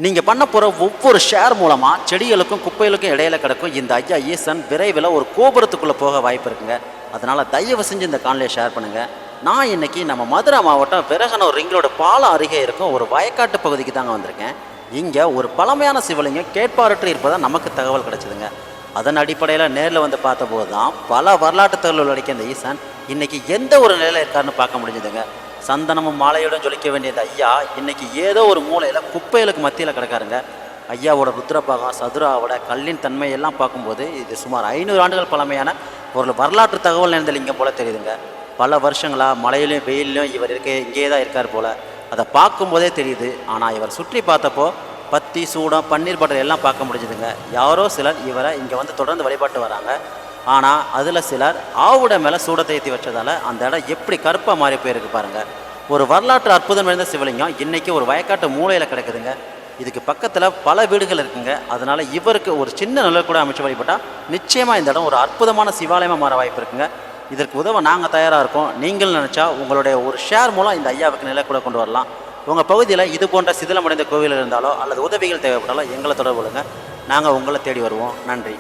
நீங்கள் பண்ண போகிற ஒவ்வொரு ஷேர் மூலமாக செடிகளுக்கும் குப்பைகளுக்கும் இடையில கிடக்கும் இந்த ஐயா ஈசன் விரைவில் ஒரு கோபுரத்துக்குள்ளே போக வாய்ப்பு இருக்குங்க. அதனால் தயவு செஞ்சு இந்த காணொலியை ஷேர் பண்ணுங்கள். நான் இன்னைக்கு நம்ம மதுரை மாவட்டம் விரகனூர் ரிங்களோட பாலம் அருகே இருக்கும் ஒரு வயக்காட்டு பகுதிக்கு தாங்க வந்திருக்கேன். இங்கே ஒரு பழமையான சிவலிங்கம் கேட்பாரற்று இருப்பதாக நமக்கு தகவல் கிடச்சிதுங்க. அதன் அடிப்படையில் நேரில் வந்து பார்த்தபோது தான் பல வரலாற்று தகவல் அடிக்க இந்த ஈசன் இன்னைக்கு எந்த ஒரு நிலையில் இருக்காருன்னு பார்க்க முடிஞ்சுதுங்க. சந்தனமும் மாலையுடன் ஜொலிக்க வேண்டியது ஐயா இன்னைக்கு ஏதோ ஒரு மூலையில் குப்பைகளுக்கு மத்தியில் கிடக்காருங்க. ஐயாவோட ருத்ரபாகம் சதுராவோட கல்லின் தன்மையெல்லாம் பார்க்கும்போது இது சுமார் 500 ஆண்டுகள் பழமையான ஒரு வரலாற்று தகவல் நிறைந்த லிங்கம் போல தெரியுதுங்க. பல வருஷங்களாக மழையிலையும் வெயிலையும் இவர் இங்கே தான் இருக்கார் போல் அதை பார்க்கும்போதே தெரியுது. ஆனால் இவர் சுற்றி பார்த்தப்போ பத்தி சூடம் பன்னீர் பட்டர் எல்லாம் பார்க்க முடிஞ்சுதுங்க. யாரோ சிலர் இவரை இங்கே வந்து தொடர்ந்து வழிபாட்டு வராங்க. ஆனால் அதில் சிலர் ஆவுட மேலே சூடத்தை ஏற்றி வச்சதால் அந்த இடம் எப்படி கருப்பாக மாறி போயிருக்கு பாருங்கள். ஒரு வரலாற்று அற்புதம் நிறைந்த சிவலிங்கம் இன்றைக்கி ஒரு வயக்காட்டு மூலையில் கிடக்குதுங்க. இதுக்கு பக்கத்தில் பல வீடுகள் இருக்குங்க. அதனால் இவருக்கு ஒரு சின்ன நிழல் கூட அமைச்சு வழிபட்டால் நிச்சயமாக இந்த இடம் ஒரு அற்புதமான சிவாலயமாக மாற வாய்ப்பு இருக்குங்க. இதற்கு உதவ நாங்கள் தயாராக இருக்கோம். நீங்கள் நினச்சா உங்களுடைய ஒரு ஷேர் மூலம் இந்த ஐயாவுக்கு நிலை கூட கொண்டு வரலாம். உங்கள் பகுதியில் இது போன்ற சிதிலமடைந்த கோவில் இருந்தாலோ அல்லது உதவிகள் தேவைப்பட்டாலோ எங்களை தொடர்பு கொள்ளுங்க. நாங்கள் உங்களை தேடி வருவோம். நன்றி.